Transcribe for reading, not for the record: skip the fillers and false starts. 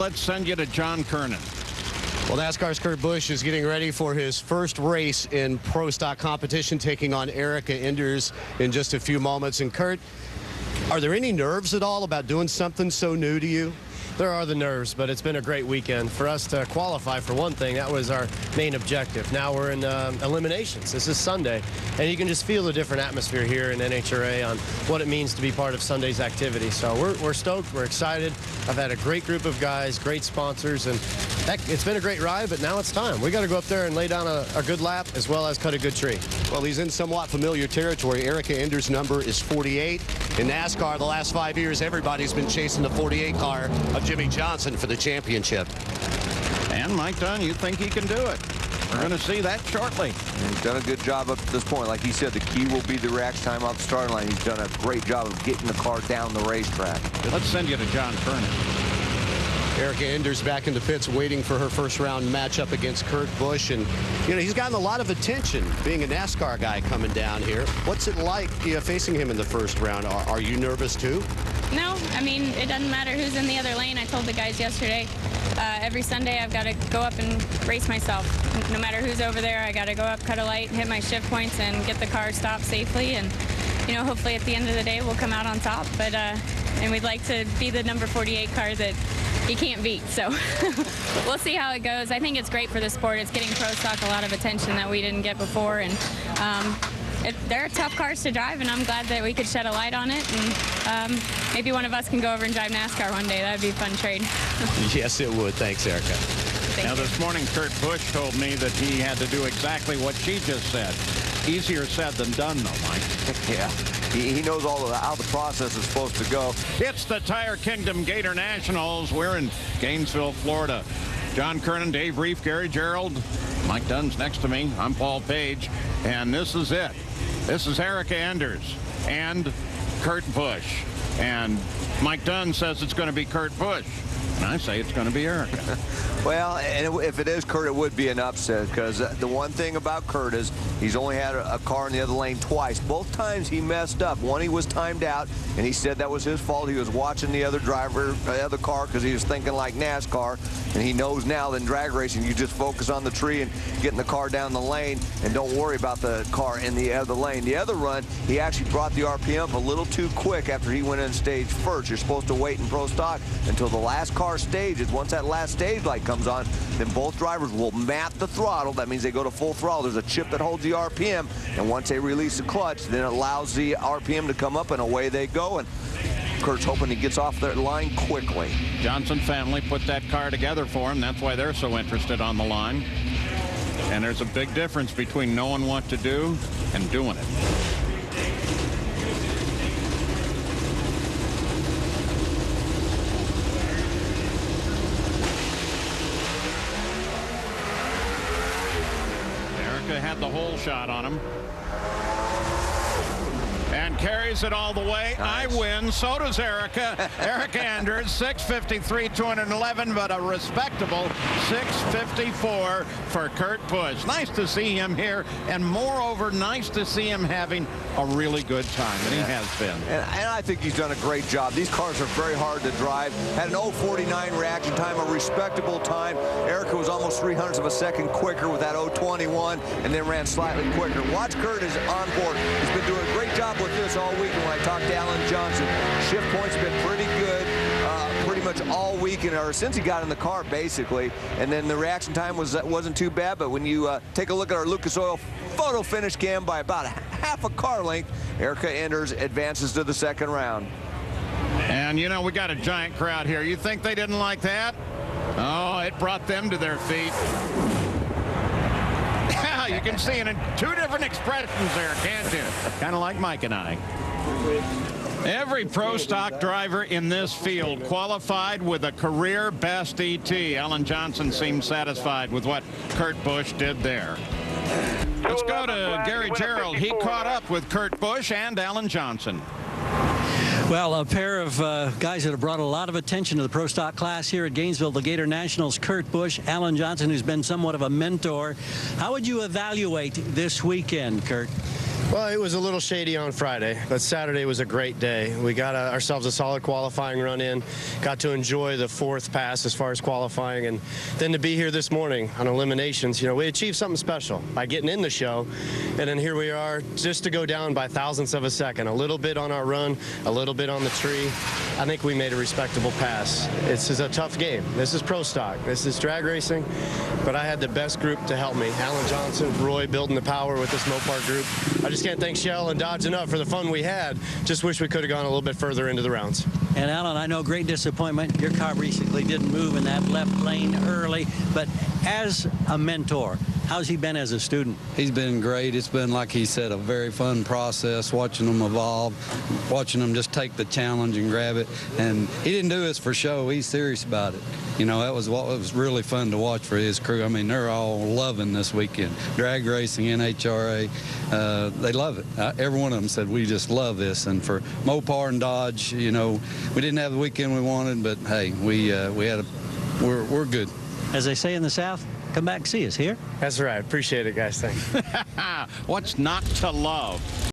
Let's send you to John Kernan. Well, NASCAR's Kurt Busch is getting ready for his first race in Pro Stock competition, taking on Erica Enders in just a few moments. And Kurt, are there any nerves at all about doing something so new to you? There are the nerves, but it's been a great weekend. For us to qualify, for one thing, that was our main objective. Now we're in eliminations. This is Sunday, and you can just feel the different atmosphere here in NHRA on what it means to be part of Sunday's activity. So we're stoked. We're excited. I've had a great group of guys, great sponsors, and heck, it's been a great ride, but now it's time. We got to go up there and lay down a good lap as well as cut a good tree. Well, he's in somewhat familiar territory. Erica Enders' number is 48. In NASCAR, the last 5 years, everybody's been chasing the 48 car of Jimmy Johnson for the championship. And Mike Dunn, you think he can do it? We're going to see that shortly. He's done a good job up to this point. Like he said, the key will be the reaction time off the starting line. He's done a great job of getting the car down the racetrack. Let's send you to John Kernan. Erica Enders back in the pits waiting for her first round matchup against Kurt Busch. And, you know, he's gotten a lot of attention being a NASCAR guy coming down here. What's it like facing him in the first round? Are you nervous too? No, I mean, it doesn't matter who's in the other lane. I told the guys yesterday, every Sunday I've got to go up and race myself. No matter who's over there, I got to go up, cut a light, hit my shift points, and get the car stopped safely. And, you know, hopefully at the end of the day we'll come out on top. But and we'd like to be the number 48 car that you can't beat. So we'll see how it goes. I think it's great for the sport. It's getting Pro Stock a lot of attention that we didn't get before. And they're tough cars to drive, and I'm glad that we could shed a light on it. And maybe one of us can go over and drive NASCAR one day. That would be a fun trade. Yes, it would. Thanks, Erica. Now, this morning, Kurt Busch told me that he had to do exactly what she just said. Easier said than done, though, Mike. Yeah, he knows all of how the process is supposed to go. It's the Tire Kingdom Gator Nationals. We're in Gainesville, Florida. John Kernan, Dave Reef, Gary Gerald. Mike Dunn's next to me. I'm Paul Page. And this is it. This is Erica Enders and Kurt Busch. And Mike Dunn says it's going to be Kurt Busch. And I say it's going to be Erica. Well, and if it is Kurt, it would be an upset, because the one thing about Kurt is he's only had a car in the other lane twice. Both times he messed up. One, he was timed out, and he said that was his fault. He was watching the other driver, the other car, because he was thinking like NASCAR, and he knows now that in drag racing you just focus on the tree and getting the car down the lane and don't worry about the car in the other lane. The other run, he actually brought the RPM up a little too quick after he went in stage first. You're supposed to wait in Pro Stock until the last car stages. Once that last stage light comes on, then both drivers will map the throttle. That means they go to full throttle. There's a chip that holds the RPM, and once they release the clutch, then it allows the RPM to come up, and away they go. And Kurt's hoping he gets off that line quickly. Johnson family put that car together for him. That's why they're so interested on the line. And there's a big difference between knowing what to do and doing it. Had the hole shot on him and carries it all the way. Nice. I win. So does Erica. Erica Enders, 6:53, 211, but a respectable 6:54 for Kurt Busch. Nice to see him here, and moreover, nice to see him having a really good time, and he has been. And I think he's done a great job. These cars are very hard to drive. Had an 0.49 reaction time, a respectable time. Erica was almost 300ths of a second quicker with that 0.21, and then ran slightly quicker. Watch Kurt is on board. He's been doing a great job with this all week. And when I talked to Alan Johnson, shift points have been pretty good pretty much all week, or since he got in the car, basically. And then the reaction time wasn't too bad, but when you take a look at our Lucas Oil photo finish cam, by about half a car length, Erica Enders advances to the second round. And, you know, we got a giant crowd here. You think they didn't like that? Oh, it brought them to their feet. Yeah, you can see it in two different expressions there, can't you? Kind of like Mike and I. Every Pro Stock driver in this field qualified with a career best ET. Alan Johnson seemed satisfied with what Kurt Busch did there. Let's go to Gary Gerald. He caught up with Kurt Busch and Alan Johnson. Well, a pair of guys that have brought a lot of attention to the Pro Stock class here at Gainesville, the Gator Nationals, Kurt Busch, Alan Johnson, who's been somewhat of a mentor. How would you evaluate this weekend, Kurt? Well, it was a little shady on Friday, but Saturday was a great day. We got ourselves a solid qualifying run in, got to enjoy the 4th pass as far as qualifying, and then to be here this morning on eliminations, we achieved something special by getting in the show, and then here we are just to go down by thousandths of a second, a little bit on our run, a little bit on the tree. I think we made a respectable pass. This is a tough game. This is pro stock. This is drag racing, but I had the best group to help me. Alan Johnson, Roy building the power with this Mopar group. I just can't thank Shell and Dodge enough for the fun we had. Just wish we could have gone a little bit further into the rounds. And Alan, I know great disappointment. Your car basically didn't move in that left lane early, but as a mentor, how's he been as a student? He's been great. It's been, like he said, a very fun process, watching them evolve, watching them just take the challenge and grab it. And he didn't do this for show. He's serious about it. That was what was really fun to watch for his crew. I mean, they're all loving this weekend. Drag racing, NHRA, they love it. Every one of them said, we just love this. And for Mopar and Dodge, we didn't have the weekend we wanted, but hey, we're good. As they say in the South, come back and see us here. That's right. Appreciate it, guys. Thanks. What's not to love?